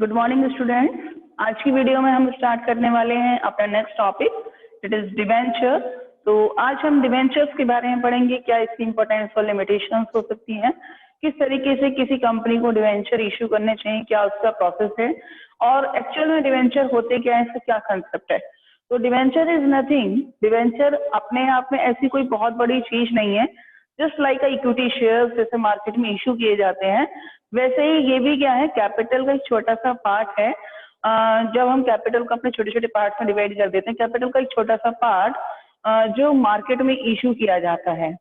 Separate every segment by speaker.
Speaker 1: Good morning students. आज की video में हम स्टार्ट करने वाले हैं अपना next topic, it is debenture. तो आज हम डिवेंचर्स के बारे में पढ़ेंगे, क्या इसकी इंपॉर्टेंस और लिमिटेशंस हो सकती हैं, किस तरीके से किसी कंपनी को डिवेंचर इश्यू करने चाहिए, क्या उसका प्रोसेस है और एक्चुअल में डिवेंचर होते क्या है, इसका क्या कंसेप्ट है। तो डिवेंचर इज नथिंग, डिवेंचर अपने आप में ऐसी कोई बहुत बड़ी चीज नहीं है। जस्ट लाइक इक्विटी शेयर्स जैसे मार्केट में इश्यू किए जाते हैं, वैसे ही ये भी क्या है, कैपिटल का एक छोटा सा पार्ट है। जब हम कैपिटल को अपने छोटे छोटे पार्ट में डिवाइड कर देते हैं, कैपिटल का एक छोटा सा पार्ट जो मार्केट में इश्यू किया जाता है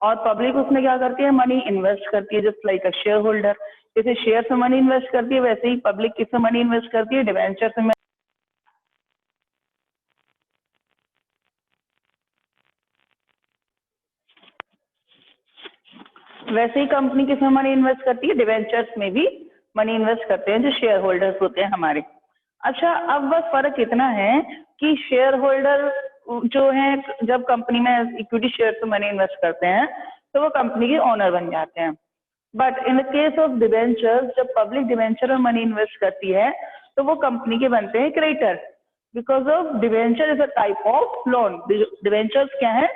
Speaker 1: और पब्लिक उसमें क्या करती है, मनी इन्वेस्ट करती है। Just like a share holder जैसे शेयर में मनी इन्वेस्ट करती है, वैसे ही पब्लिक किसमें मनी इन्वेस्ट करती है, डिवेंचर से। वैसे ही कंपनी किसमें मनी इन्वेस्ट करती है, डिवेंचर्स में भी मनी इन्वेस्ट करते हैं जो शेयर होल्डर्स होते हैं हमारे। अच्छा, अब बस फर्क इतना है कि शेयर होल्डर जो है जब कंपनी में इक्विटी शेयर में मनी इन्वेस्ट करते हैं तो वो कंपनी के ओनर बन जाते हैं। But in the case of debentures, जब पब्लिक डिवेंचर में मनी इन्वेस्ट करती है तो वो कंपनी के बनते हैं creditor, because of debenture is a type of loan. Debentures क्या है,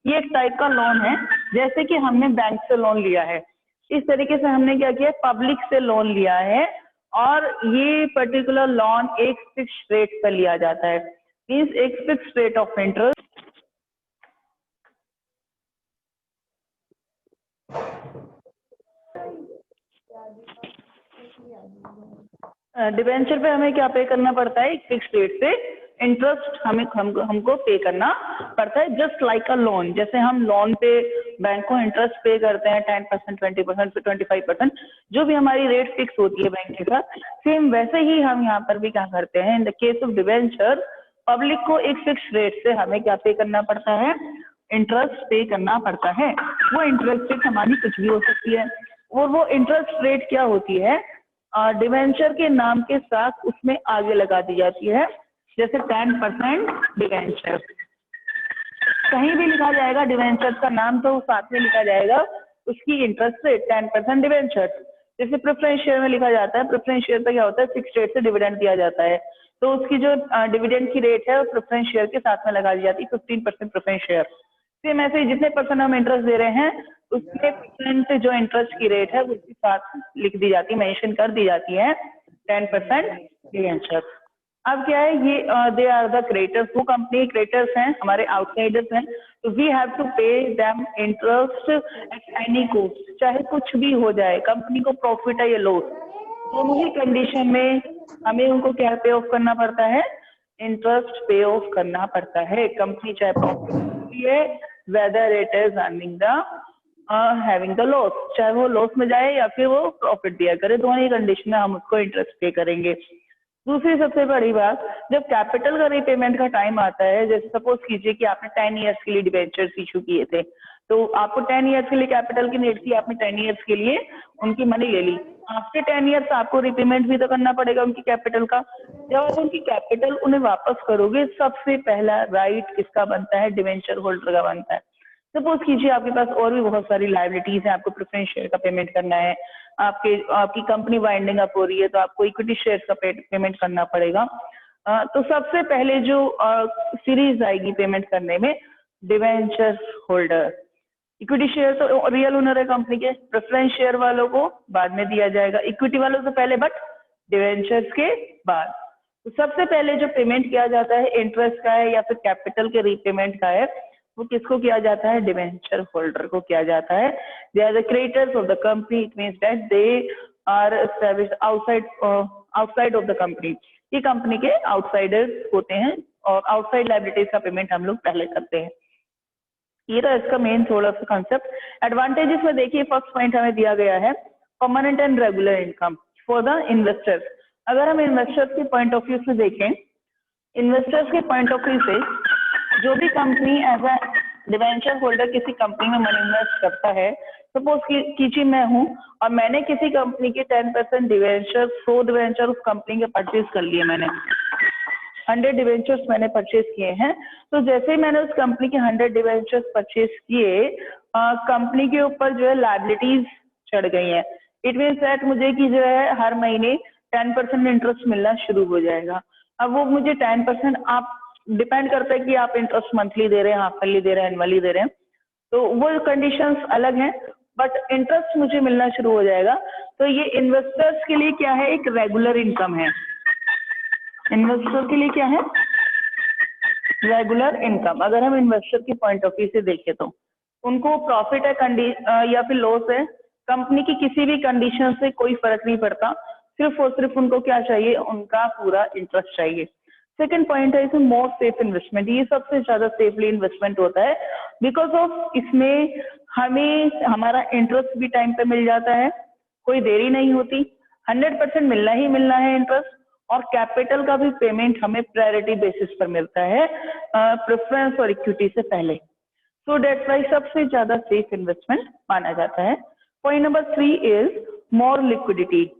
Speaker 1: ये एक टाइप का लोन है। जैसे कि हमने बैंक से लोन लिया है, इस तरीके से हमने क्या किया, पब्लिक से लोन लिया है और ये पर्टिकुलर लोन एक फिक्स रेट पर लिया जाता है, मीन्स एक fix rate of interest. Debenture पे हमें क्या पे करना पड़ता है, एक फिक्स रेट से इंटरेस्ट हमको पे करना पड़ता है। जस्ट लाइक अ लोन, जैसे हम लोन पे बैंक को इंटरेस्ट पे करते हैं 10%, 20%, 25%, जो भी हमारी रेट फिक्स होती है बैंक के साथ, सेम वैसे ही हम यहाँ पर भी क्या करते हैं। In the case of debenture, public को एक फिक्स रेट से हमें क्या पे करना पड़ता है, इंटरेस्ट पे करना पड़ता है। वो इंटरेस्ट रेट हमारी कुछ भी हो सकती है और वो इंटरेस्ट रेट क्या होती है, डिवेंचर के नाम के साथ उसमें आगे लगा दी जाती है। जैसे 10% डिवेंचर कहीं भी लिखा जाएगा, डिवेंचर का नाम तो साथ में लिखा जाएगा उसकी इंटरेस्ट रेट 10% डिवेंचर। जैसे प्रेफरेंस शेयर में लिखा जाता है, प्रेफरेंस शेयर पे क्या होता है, फिक्स रेट से डिविडेंड दिया जाता है, तो उसकी जो डिविडेंड की रेट है वो प्रेफरेंस शेयर के साथ में लगा दी जाती है, 15% प्रेफरेंस शेयर। सेम ऐसे ही जितने परसेंट हम इंटरेस्ट दे रहे हैं उसके परसेंट जो इंटरेस्ट की रेट है उसके साथ लिख दी जाती है, मेंशन कर दी जाती है 10% डिवेंचर। अब क्या है, ये दे आर द क्रेडिटर्स, वो कंपनी क्रेडिटर्स हैं, हमारे आउटसाइडर्स हैं, तो we have to pay them interest at any cost, चाहे कुछ भी हो जाए, कंपनी को प्रॉफिट है या लॉस, दोनों ही कंडीशन में हमें उनको क्या पे ऑफ करना पड़ता है, इंटरेस्ट पे ऑफ करना पड़ता है। कंपनी चाहे प्रॉफिट है, whether it is earning the having the loss, चाहे वो लॉस में जाए या फिर वो प्रॉफिट दिया करे, दोनों ही कंडीशन में हम उसको इंटरेस्ट पे करेंगे। दूसरी सबसे बड़ी बात, जब कैपिटल का रीपेमेंट का टाइम आता है, जैसे सपोज कीजिए कि आपने 10 ईयर्स के लिए डिबेंचर्स इशू किए थे, तो आपको 10 ईयर्स के लिए कैपिटल की नीड थी, आपने 10 ईयर्स के लिए उनकी मनी ले ली। आफ्टर 10 ईयर्स आपको रीपेमेंट भी तो करना पड़ेगा उनकी कैपिटल का। जब आप उनकी कैपिटल उन्हें वापस करोगे, सबसे पहला राइट किसका बनता है, डिवेंचर होल्डर का बनता है। सपोज कीजिए आपके पास और भी बहुत सारी लाइबिलिटीज है, आपको प्रेफरेंस शेयर का पेमेंट करना है, आपकी कंपनी वाइंडिंग अप हो रही है तो आपको इक्विटी शेयर का पेमेंट करना पड़ेगा। तो सबसे पहले जो सीरीज आएगी पेमेंट करने में, डिवेंचर होल्डर। इक्विटी शेयर तो रियल ओनर है कंपनी के, प्रेफरेंस शेयर वालों को बाद में दिया जाएगा, इक्विटी वालों से पहले बट डिवेंचर्स के बाद। तो सबसे पहले जो पेमेंट किया जाता है इंटरेस्ट का है या फिर कैपिटल के रीपेमेंट का है, वो किसको किया जाता है, डिवेंचर होल्डर को किया जाता है। They are the creditors of the company, it means that they are established outside of the company. ये कंपनी के आउटसाइडर्स होते हैं और आउटसाइड लायबिलिटीज का पेमेंट हम लोग पहले करते हैं। ये तो इसका मेन थोड़ा सा कंसेप्ट। एडवांटेजेस में देखिए, फर्स्ट पॉइंट हमें दिया गया है permanent and regular income for the investors. अगर हम इन्वेस्टर्स के पॉइंट ऑफ व्यू से देखें, इन्वेस्टर्स के पॉइंट ऑफ व्यू से जो भी company as a debenture holder किसी कंपनी में मनी इन्वेस्ट करता है, सपोज कीजिए मैं हूं और मैंने किसी कंपनी के 10% डिवेंचर, 100 डिवेंचर उस कंपनी के परचेज कर लिए, मैंने 100 डिवेंचर्स मैंने परचेज किए हैं। तो जैसे ही मैंने उस कंपनी के 100 डिवेंचर्स परचेज किए, कंपनी के ऊपर जो है लायबिलिटीज चढ़ गई हैं, इट मीन्स दैट मुझे कि जो है हर महीने 10% इंटरेस्ट मिलना शुरू हो जाएगा। अब वो मुझे 10% आप डिपेंड करता है कि आप इंटरेस्ट मंथली दे रहे हैं, हाफ ईयरली दे रहे हैं, एनुअली दे रहे हैं, तो वो कंडीशंस अलग हैं, बट इंटरेस्ट मुझे मिलना शुरू हो जाएगा। तो ये इन्वेस्टर्स के लिए क्या है, एक रेगुलर इनकम है। इन्वेस्टर के लिए क्या है, रेगुलर इनकम। अगर हम इन्वेस्टर की पॉइंट ऑफ व्यू से देखें तो उनको प्रॉफिट है या फिर लॉस है, कंपनी की किसी भी कंडीशन से कोई फर्क नहीं पड़ता, सिर्फ और सिर्फ उनको क्या चाहिए, उनका पूरा इंटरेस्ट चाहिए। सेकंड पॉइंट है इसमें मोर सेफ इन्वेस्टमेंट। ये सबसे ज्यादा सेफली इन्वेस्टमेंट होता है, बिकॉज ऑफ इसमें हमें हमारा इंटरेस्ट भी टाइम पे मिल जाता है, कोई देरी नहीं होती, 100% मिलना ही मिलना है इंटरेस्ट, और कैपिटल का भी पेमेंट हमें प्रायोरिटी बेसिस पर मिलता है, प्रेफरेंस और इक्विटी से पहले। सो डेट्स वाई सबसे ज्यादा सेफ इन्वेस्टमेंट माना जाता है। Point number 3 is more liquidity.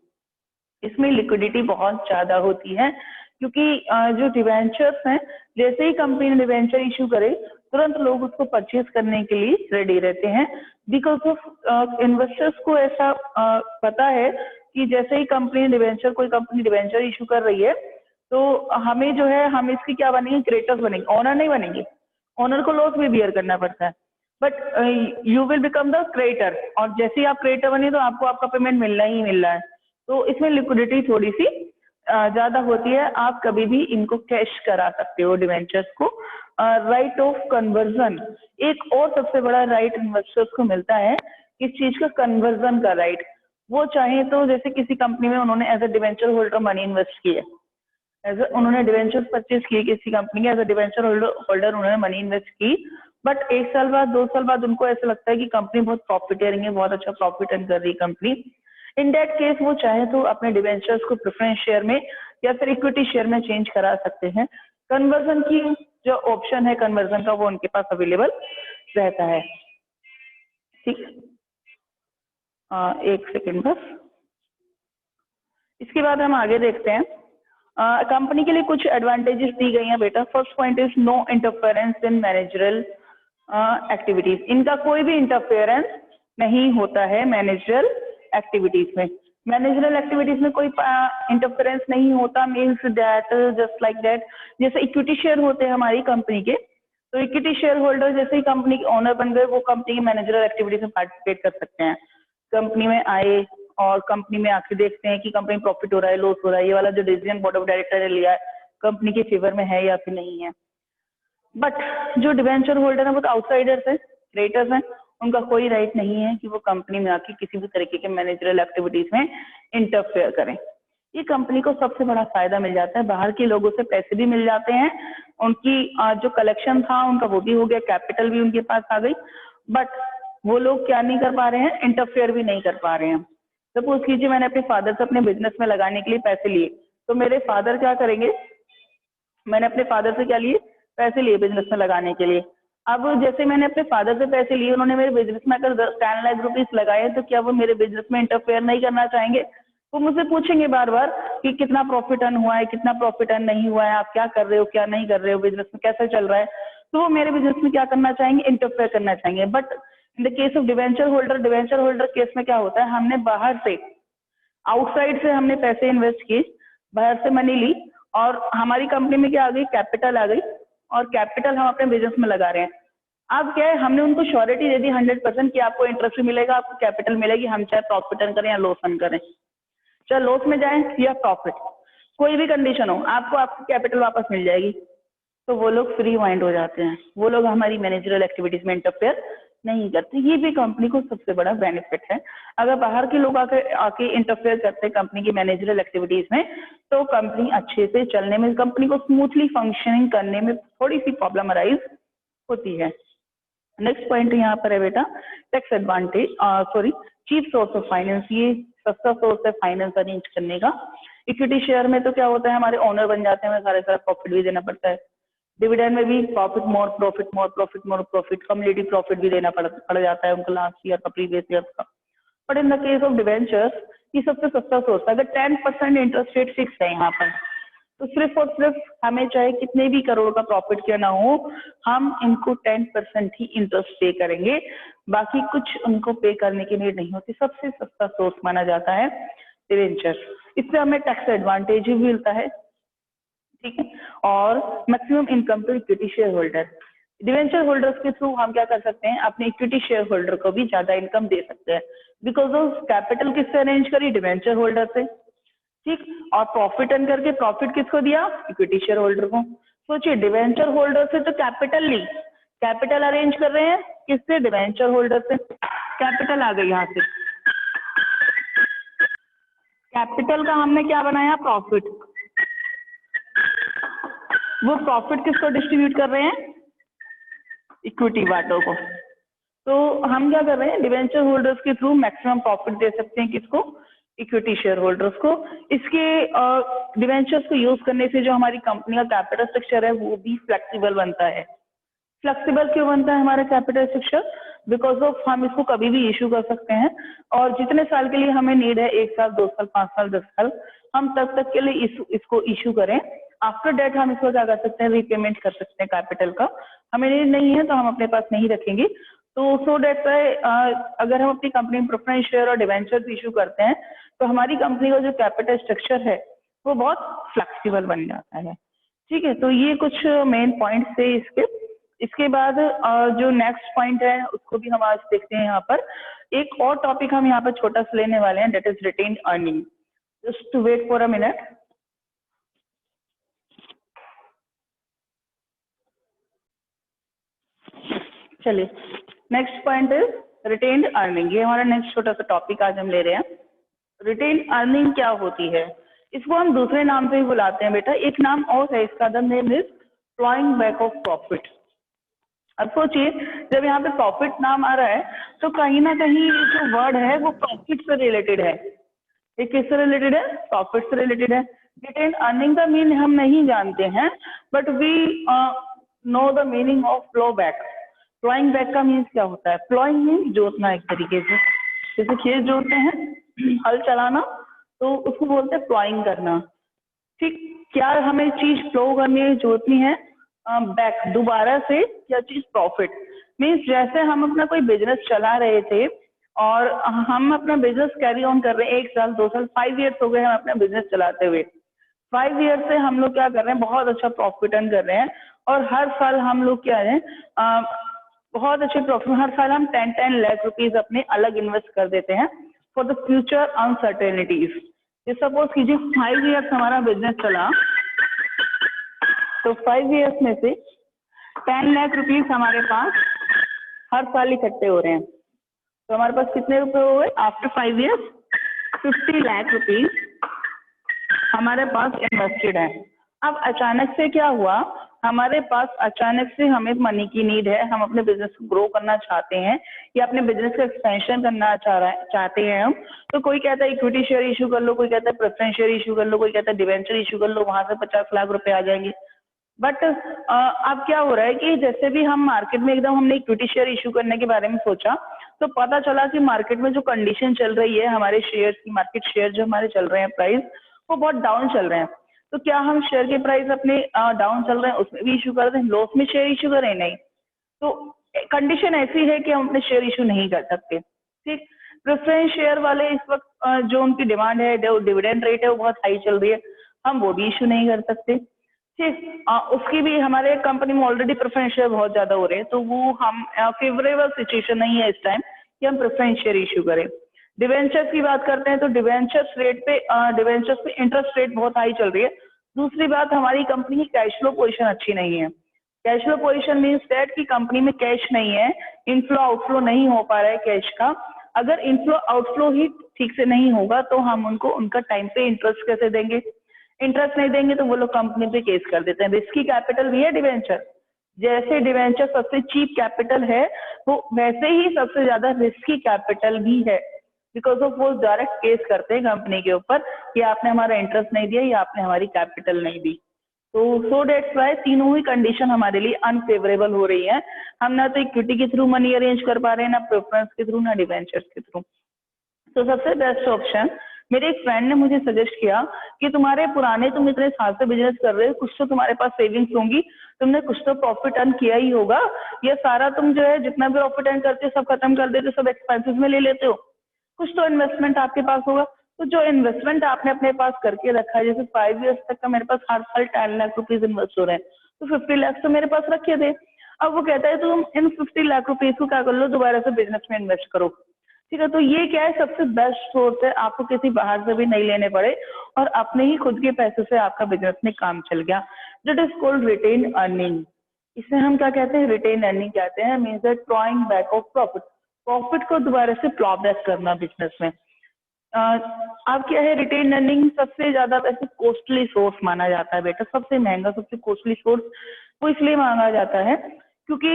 Speaker 1: इसमें लिक्विडिटी बहुत ज्यादा होती है, क्योंकि जो डिवेंचर्स हैं, जैसे ही कंपनी डिवेंचर इशू करे तुरंत लोग उसको परचेज करने के लिए रेडी रहते हैं, बिकॉज ऑफ इन्वेस्टर्स को ऐसा पता है कि जैसे ही कोई कंपनी डिवेंचर इशू कर रही है, तो हमें जो है, हम इसकी क्या बनेंगे, क्रेडिटर्स बनेंगे, ओनर नहीं बनेंगे। ओनर को लॉस भी बियर करना पड़ता है, but you will become the creditor, और जैसे ही आप क्रेडिटर बने तो आपको आपका पेमेंट मिलना ही मिल रहा है। तो इसमें लिक्विडिटी थोड़ी सी ज्यादा होती है। आप कभी भी इनको कैश करा सकते हो डिवेंचर्स को। राइट ऑफ कन्वर्जन, एक और सबसे बड़ा राइट इन्वेस्टर्स को मिलता है, इस चीज का कन्वर्जन का राइट। वो चाहे तो जैसे किसी कंपनी में उन्होंने as a debenture holder money invest किया, उन्होंने डिवेंचर्स परचेज किए किसी कंपनी के, एज ए डिवेंचर होल्डर उन्होंने मनी इन्वेस्ट की, बट 1 साल बाद 2 साल बाद उनको ऐसा लगता है कि कंपनी बहुत प्रॉफिट दे रही है, बहुत अच्छा प्रॉफिट अर्न कर रही है कंपनी। इन दैट केस वो चाहे तो अपने डिवेंचर्स को प्रेफरेंस शेयर में या फिर इक्विटी शेयर में चेंज करा सकते हैं। कन्वर्जन की जो ऑप्शन है कन्वर्जन का, वो उनके पास अवेलेबल रहता है। ठीक, एक सेकेंड बस। इसके बाद हम आगे देखते हैं, कंपनी के लिए कुछ एडवांटेजेस दी गई हैं बेटा। First point is no interference in managerial activities. इनका कोई भी इंटरफेरेंस नहीं होता है मैनेजरल एक्टिविटीज में। मैनेजरल एक्टिविटीज में कोई इंटरफेरेंस नहीं होता, means that just like that, जैसे इक्विटी शेयर होते हैं हमारी कंपनी के, तो इक्विटी शेयर होल्डर जैसे ही कंपनी के ओनर बन गए, वो कंपनी की मैनेजरल एक्टिविटीज में पार्टिसिपेट कर सकते हैं। कंपनी में आए और कंपनी में आके देखते हैं कि कंपनी प्रॉफिट हो रहा है, लॉस हो रहा है, ये वाला जो डिसीजन बोर्ड ऑफ डायरेक्टर ने लिया है कंपनी के फेवर में है या फिर नहीं है। बट जो डिवेंचर होल्डर है वो तो आउटसाइडर्स है, क्रेडिटर्स हैं, उनका कोई राइट नहीं है कि वो कंपनी में आके किसी भी तरीके के मैनेजरल एक्टिविटीज में इंटरफेयर करें। ये कंपनी को सबसे बड़ा फायदा मिल जाता है, बाहर के लोगों से पैसे भी मिल जाते हैं, उनकी जो कलेक्शन था उनका वो भी हो गया, कैपिटल भी उनके पास आ गई, बट वो लोग क्या नहीं कर पा रहे हैं, इंटरफेयर भी नहीं कर पा रहे हैं। सपोज कीजिए मैंने अपने फादर से अपने बिजनेस में लगाने के लिए पैसे लिए, तो मेरे फादर क्या करेंगे, मैंने अपने फादर से क्या लिए, पैसे लिए बिजनेस में लगाने के लिए। अब जैसे मैंने अपने फादर से पैसे लिए, उन्होंने मेरे बिजनेस में अगर 10 लाख रुपीज लगाए, तो क्या वो मेरे बिजनेस में इंटरफेयर नहीं करना चाहेंगे? वो मुझसे पूछेंगे बार बार कि कितना प्रॉफिट अर्न हुआ है, कितना प्रॉफिट अर्न नहीं हुआ है, आप क्या कर रहे हो, क्या नहीं कर रहे हो, बिजनेस में कैसा चल रहा है। तो वो मेरे बिजनेस में क्या करना चाहेंगे, इंटरफेयर करना चाहेंगे। But in the case of debenture holder case में क्या होता है, हमने बाहर से, आउटसाइड से हमने पैसे इन्वेस्ट किए, बाहर से मनी ली, और हमारी कंपनी में क्या आ गई, कैपिटल आ गई, और कैपिटल हम अपने बिजनेस में लगा रहे हैं। अब क्या है, हमने उनको श्योरिटी दे दी 100% कि आपको इंटरेस्ट भी मिलेगा, आपको कैपिटल मिलेगी, हम चाहे प्रॉफिट अर्न करें या लॉस अर्न करें, चाहे लॉस में जाए या प्रॉफिट, कोई भी कंडीशन हो, आपको आपकी कैपिटल वापस मिल जाएगी। तो वो लोग फ्री माइंड हो जाते हैं, वो लोग हमारी मैनेजरल एक्टिविटीज में इंटरफेयर नहीं करते। ये भी कंपनी को सबसे बड़ा बेनिफिट है। अगर बाहर के लोग आके इंटरफेयर करते हैं कंपनी की मैनेजरल एक्टिविटीज में, तो कंपनी अच्छे से चलने में, कंपनी को स्मूथली फंक्शनिंग करने में थोड़ी सी प्रॉब्लम अराइज होती है। नेक्स्ट पॉइंट यहाँ पर है बेटा, tax advantage, sorry, cheap source of finance. ये सस्ता सोर्स है फाइनेंस अरेंज करने का। इक्विटी शेयर में तो क्या होता है, हमारे ओनर बन जाते हैं, हमें सारा प्रॉफिट भी देना पड़ता है। डिविडेंड में भी profit more profit, community profit भी देना पड़ जाता है उनको, लास्ट ईयर का, प्रीवियस ईयर का। But in the case of debentures, ये सबसे सस्ता सोर्स है। अगर 10% इंटरेस्ट रेट फिक्स है यहाँ पर, तो सिर्फ और सिर्फ हमें चाहे कितने भी करोड़ का प्रॉफिट क्यों ना हो, हम इनको 10% ही इंटरेस्ट पे करेंगे, बाकी कुछ उनको पे करने की नीड नहीं होती। सबसे सस्ता सोर्स माना जाता है डिवेंचर। इससे हमें टैक्स एडवांटेज भी मिलता है, ठीक है, और maximum income to equity share holder. Debenture holders के थ्रू हम क्या कर सकते हैं, अपने इक्विटी शेयर होल्डर को भी ज्यादा इनकम दे सकते हैं, बिकॉज ऑफ कैपिटल किससे अरेंज करी, डिवेंचर होल्डर से, ठीक। और प्रॉफिट अर्न करके प्रॉफिट किसको दिया, इक्विटी शेयर होल्डर को। सोचिए डिवेंचर होल्डर से तो कैपिटल ली, कैपिटल अरेंज कर रहे हैं किससे, डिवेंचर होल्डर से। कैपिटल आ गई यहाँ से, कैपिटल का हमने क्या बनाया, प्रॉफिट। वो प्रॉफिट किसको डिस्ट्रीब्यूट कर रहे हैं, इक्विटी वालों को। तो हम क्या कर रहे हैं, डिवेंचर होल्डर्स के थ्रू मैक्सिमम प्रॉफिट दे सकते हैं किसको, इक्विटी शेयर होल्डर्स को। इसके डिवेंचर्स को यूज करने से जो हमारी कंपनी का कैपिटल स्ट्रक्चर है वो भी फ्लेक्सिबल बनता है। फ्लेक्सिबल क्यों बनता है हमारा कैपिटल स्ट्रक्चर, बिकॉज ऑफ हम इसको कभी भी इशू कर सकते हैं, और जितने साल के लिए हमें नीड है, 1 साल 2 साल 5 साल 10 साल, हम तब तक के लिए इसको इशू करें। आफ्टर डेट हम इसको क्या कर सकते हैं, रीपेमेंट कर सकते हैं कैपिटल का। हमें नीड नहीं है तो हम अपने पास नहीं रखेंगे। तो सो डेट अगर हम अपनी कंपनी में प्रेफरेंस शेयर और डिवेंचर इशू करते हैं तो हमारी कंपनी का जो कैपिटल स्ट्रक्चर है वो बहुत फ्लेक्सिबल बन जाता है, ठीक है। तो ये कुछ मेन पॉइंट्स थे इसके बाद जो नेक्स्ट पॉइंट है उसको भी हम आज देखते हैं। यहाँ पर एक और टॉपिक हम यहाँ पर छोटा सा लेने वाले हैं, that is retained earning. Just to wait for a minute. चलिए, next point is retained earning. ये हमारा नेक्स्ट छोटा सा टॉपिक आज हम ले रहे हैं। रिटेन्ड अर्निंग क्या होती है, इसको हम दूसरे नाम से ही बुलाते हैं बेटा, एक नाम और है इसका, the name is ploughing back of profit. अब सोचिए जब यहाँ पे प्रॉफिट नाम आ रहा है तो कहीं ना कहीं ये जो वर्ड है वो प्रॉफिट से रिलेटेड है। ये किससे रिलेटेड है, प्रॉफिट से रिलेटेड है। रिटेन्ड अर्निंग का मीन हम नहीं जानते हैं, but we know the meaning of flow back. Flowing back का मीन्स क्या होता है, फ्लोइंग मीन्स जोतना, एक तरीके से जैसे खेत जोतते हैं, हल चलाना, तो उसको बोलते हैं फ्लोइंग करना, ठीक। क्या हमें चीज फ्लो करनी है, जोतनी है बैक दोबारा से, क्या चीज, प्रॉफिट। मीन्स जैसे हम अपना कोई बिजनेस चला रहे थे और हम अपना बिजनेस कैरी ऑन कर रहे हैं 1 साल 2 साल 5 ईयर्स हो गए हम अपना बिजनेस चलाते हुए। 5 ईयर से हम लोग क्या कर रहे हैं, बहुत अच्छा प्रॉफिट अर्न कर रहे हैं, और हर साल हम लोग क्या है बहुत अच्छे प्रॉफिट, हर साल हम 10 लाख रुपीज अपने अलग इन्वेस्ट कर देते हैं for the future uncertainties. Suppose कीजिए 5 ईयर्स हमारा बिजनेस चला, तो 5 ईयर्स में से 10 लाख रुपीज हमारे पास हर साल इकट्ठे हो रहे हैं। तो हमारे पास कितने रुपए हो गए, आफ्टर 5 ईयर्स 50 लाख रुपीज हमारे पास इन्वेस्टेड है। अब अचानक से क्या हुआ, हमारे पास अचानक से हमें मनी की नीड है, हम अपने बिजनेस को ग्रो करना चाहते हैं या अपने बिजनेस का एक्सपेंशन करना चाहते हैं हम। तो कोई कहता है इक्विटी शेयर इशू कर लो, कोई कहता है प्रेफरेंस शेयर इशू कर लो, कोई कहता है डिवेंचर इशू कर लो, वहां से 50 लाख रुपए आ जाएंगे। बट अब क्या हो रहा है कि जैसे भी हम मार्केट में एकदम हमने इक्विटी शेयर इशू करने के बारे में सोचा, तो पता चला कि मार्केट में जो कंडीशन चल रही है, हमारे शेयर की मार्केट शेयर जो हमारे चल रहे हैं प्राइस, वो बहुत डाउन चल रहे हैं। तो क्या हम शेयर के प्राइस अपने डाउन चल रहे हैं उसमें भी इशू कर दें, लॉस में शेयर इशू करें, नहीं। तो कंडीशन ऐसी है कि हम अपने शेयर इशू नहीं कर सकते, ठीक। प्रेफरेंस शेयर वाले इस वक्त जो उनकी डिमांड है, जो डिविडेंड रेट है वो बहुत हाई चल रही है, हम वो भी इशू नहीं कर सकते, ठीक। उसकी भी हमारे कंपनी में ऑलरेडी प्रेफरेंस शेयर बहुत ज्यादा हो रहे हैं, तो वो हम फेवरेबल सिचुएशन नहीं है इस टाइम कि हम प्रेफरेंस शेयर इशू करें। डिवेंचर्स की बात करते हैं तो डिवेंचर्स पे इंटरेस्ट रेट बहुत हाई चल रही है। दूसरी बात, हमारी कंपनी की कैश फ्लो पोजीशन अच्छी नहीं है। Cash flow position means that कि कंपनी में कैश नहीं है, इनफ्लो आउटफ्लो नहीं हो पा रहा है कैश का। अगर इनफ्लो आउटफ्लो ही ठीक से नहीं होगा तो हम उनको उनका टाइम पे इंटरेस्ट कैसे देंगे, इंटरेस्ट नहीं देंगे तो वो लोग कंपनी पे केस कर देते हैं। रिस्की कैपिटल भी है डिवेंचर, जैसे डिवेंचर सबसे चीप कैपिटल है वो वैसे ही सबसे ज्यादा रिस्की कैपिटल भी है, बिकॉज ऑफ वो डायरेक्ट केस करते हैं कंपनी के ऊपर कि आपने हमारा इंटरेस्ट नहीं दिया या आपने हमारी कैपिटल नहीं दी। तो सो डेट्स वाई तीनों ही कंडीशन हमारे लिए अनफेवरेबल हो रही है। हम ना तो इक्विटी के थ्रू मनी अरेंज कर पा रहे हैं, ना प्रेफरेंस के थ्रू, ना डिवेंचर्स के थ्रू। तो सबसे बेस्ट ऑप्शन मेरे एक फ्रेंड ने मुझे सजेस्ट किया कि तुम्हारे पुराने, तुम इतने साल से बिजनेस कर रहे हो, कुछ तो तुम्हारे पास सेविंग्स होंगी, तुमने कुछ तो प्रॉफिट अर्न किया ही होगा, या सारा तुम जो है जितना भी प्रॉफिट अर्न करते हो सब खत्म कर देते हो, सब एक्सपेंसेस में ले लेते हो, कुछ तो इन्वेस्टमेंट आपके पास होगा। तो जो इन्वेस्टमेंट आपने अपने पास करके रखा है, जैसे 5 ईयर्स तक का मेरे पास हर साल 10 लाख रुपीज इन्वेस्ट हो रहे हैं, तो 50 लाख तो मेरे पास रखे थे। अब वो कहता है तुम इन 50 लाख रुपीज को क्या कर लो, दोबारा से बिजनेस में इन्वेस्ट करो। ठीक है, तो ये क्या है, सबसे बेस्ट सोर्स है, आपको किसी बाहर से भी नहीं लेने पड़े और अपने ही खुद के पैसे से आपका बिजनेस में काम चल गया। That is called retain earning. इसे हम क्या कहते हैं, रिटेन अर्निंग कहते हैं। Means that drawing back of profit, profit को दोबारा से प्लॉ बैक करना बिजनेस में। अब क्या है, रिटेन अर्निंग सबसे ज्यादा वैसे कॉस्टली सोर्स माना जाता है बेटा, सबसे महंगा, सबसे कॉस्टली सोर्स वो इसलिए मांगा जाता है क्योंकि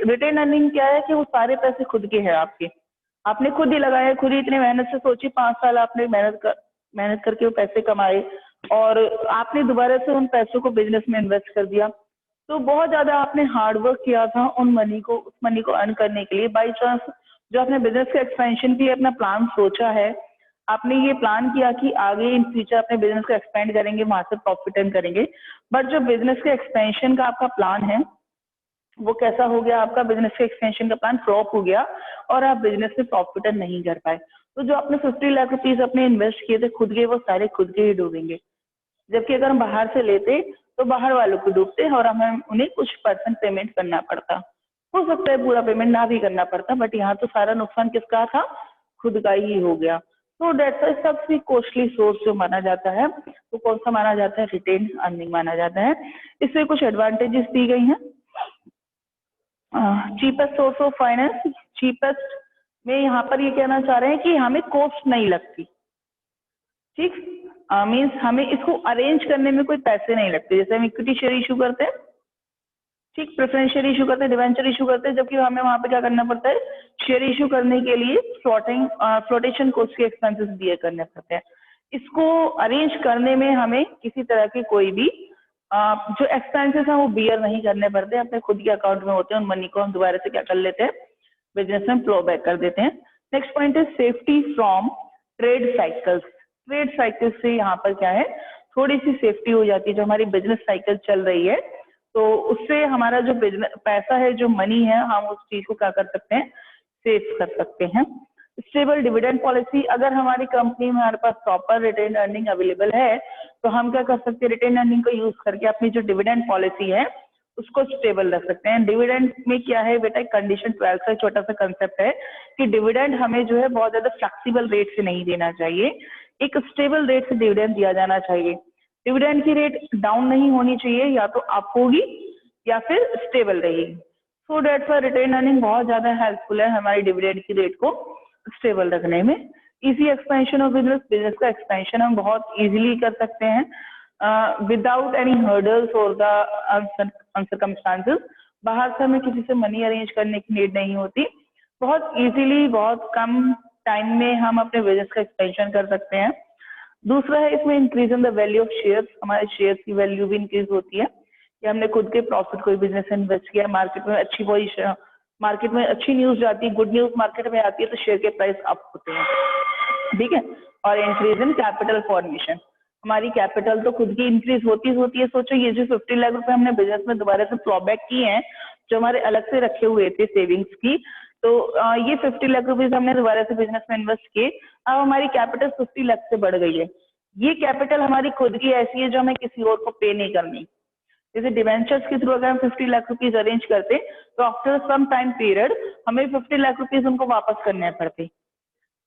Speaker 1: रिटेन अर्निंग क्या है कि वो सारे पैसे खुद के हैं आपके, आपने खुद ही लगाए, खुद ही इतनी मेहनत से सोची, 5 साल आपने मेहनत करके वो पैसे कमाए और आपने दोबारा से उन पैसों को बिजनेस में इन्वेस्ट कर दिया। तो बहुत ज्यादा आपने हार्डवर्क किया था उन मनी को, उस मनी को अर्न करने के लिए। बाई चांस जो आपने बिजनेस के एक्सपेंशन के लिए अपना प्लान सोचा है, आपने ये प्लान किया कि आगे इन फ्यूचर अपने बिजनेस को एक्सपेंड करेंगे, वहां से प्रॉफिट अर्न करेंगे, बट जो बिजनेस के एक्सपेंशन का आपका प्लान है वो कैसा हो गया, आपका बिजनेस के एक्सपेंशन का प्लान फ्लॉप हो गया और आप बिजनेस में प्रॉफिट अर्न नहीं कर पाए। तो जो आपने 50 लाख रुपीज अपने इन्वेस्ट किए थे खुद के, वो सारे खुद के ही डूबेंगे। जबकि अगर हम बाहर से लेते तो बाहर वालों को डूबते और हमें उन्हें कुछ % पेमेंट करना पड़ता, हो सकता है पूरा पेमेंट ना भी करना पड़ता, बट यहाँ तो सारा नुकसान किसका था, खुद का ही हो गया। तो डेट्स सबसे कॉस्टली सोर्स जो माना जाता है वो कौन सा माना जाता है, रिटेन अर्निंग माना जाता है। इससे कुछ एडवांटेजेस दी गई हैं। Cheapest source of finance, cheapest में यहाँ पर ये कहना चाह रहे हैं कि हमें कॉस्ट नहीं लगती। ठीक, मीन्स हमें इसको अरेंज करने में कोई पैसे नहीं लगते। जैसे हम इक्विटी शेयर इशू करते हैं, ठीक, प्रेफरेंस शेयर इशू करते हैं, डिवेंचर इशू करते हैं, जबकि हमें वहां पे क्या करना पड़ता है, शेयर इशू करने के लिए फ्लोटेशन कॉस्ट के एक्सपेंसेस दिए करने पड़ते हैं। इसको अरेंज करने में हमें किसी तरह की कोई भी जो एक्सपेंसेस हैं वो बियर नहीं करने पड़ते, अपने खुद के अकाउंट में होते हैं। उन मनी को हम दोबारा से क्या कर लेते हैं, बिजनेस में फ्लो बैक कर देते हैं। नेक्स्ट पॉइंट है safety from trade cycles. Trade cycle से यहाँ पर क्या है, थोड़ी सी सेफ्टी हो जाती है। जो हमारी बिजनेस साइकिल चल रही है तो उससे हमारा जो बिजनेस पैसा है, जो मनी है, हम उस चीज को क्या कर सकते हैं, सेव कर सकते हैं। स्टेबल डिविडेंड पॉलिसी, अगर हमारी कंपनी में हमारे पास प्रॉपर रिटेन अर्निंग अवेलेबल है तो हम क्या कर सकते हैं, रिटेन अर्निंग को यूज करके अपनी जो डिविडेंड पॉलिसी है उसको स्टेबल रख सकते हैं। डिविडेंड में क्या है बेटा, कंडीशन 12 का छोटा सा कंसेप्ट है कि डिविडेंड हमें जो है बहुत ज्यादा फ्लेक्सिबल रेट से नहीं देना चाहिए, एक स्टेबल रेट से डिविडेंड दिया जाना चाहिए। डिविडेंड की रेट डाउन नहीं होनी चाहिए, या तो अप होगी या फिर स्टेबल रहेगी। So that's why retain earning बहुत ज्यादा हेल्पफुल है हमारी डिविडेंड की रेट को स्टेबल रखने में। Easy expansion of business, business का एक्सपेंशन हम बहुत इजीली कर सकते हैं विदाउट एनी हर्डल्स और द अनसर्कमस्टांसेस। बाहर से हमें किसी से मनी अरेंज करने की नीड नहीं होती, बहुत इजीली बहुत कम टाइम में हम अपने बिजनेस का एक्सपेंशन कर सकते हैं। दूसरा है इसमें increase in the value of shares, हमारे शेयर्स की वैल्यू भी इंक्रीज होती है कि हमने खुद के प्रॉफिट कोई बिजनेस इन्वेस्ट किया, मार्केट में अच्छी पोजीशन, मार्केट में अच्छी न्यूज जाती है, गुड न्यूज मार्केट में आती है तो शेयर के प्राइस अप होते हैं, ठीक है। और इंक्रीज इन कैपिटल फॉर्मेशन, हमारी कैपिटल तो खुद की इंक्रीज होती है। सोचो ये जो 50 लाख रुपए हमने बिजनेस में दोबारा से फ्लॉबैक किए हैं, जो हमारे अलग से रखे हुए थे सेविंग्स की, तो ये 50 लाख रुपीज हमने दोबारा से बिजनेस में इन्वेस्ट किए, अब हमारी कैपिटल 50 लाख से बढ़ गई है। ये कैपिटल हमारी खुद की ऐसी है जो हमें किसी और को पे नहीं करनी। जैसे डिवेंचर्स के थ्रू अगर हम 50 लाख रुपीज अरेंज करते तो आफ्टर सम टाइम पीरियड हमें 50 लाख रुपीज उनको वापस करने पड़ते,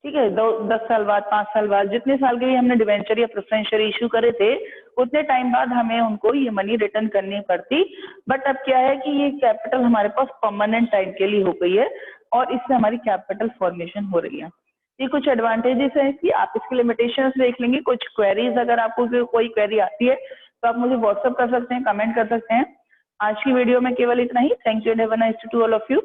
Speaker 1: ठीक है। 10 साल बाद, 5 साल बाद, जितने साल के लिए हमने डिवेंचर या प्रेफरेंस शेयर इशू करे थे उतने टाइम बाद हमें उनको ये मनी रिटर्न करनी पड़ती। बट अब क्या है कि ये कैपिटल हमारे पास परमानेंट टाइम के लिए हो गई है और इससे हमारी कैपिटल फॉर्मेशन हो रही है। ये कुछ एडवांटेजेस है कि आप इसके लिमिटेशंस देख लेंगे। कुछ क्वेरीज अगर आपको कोई क्वेरी आती है तो आप मुझे व्हाट्सएप कर सकते हैं, कमेंट कर सकते हैं। आज की वीडियो में केवल इतना ही। Thank you and have a nice day to all of you.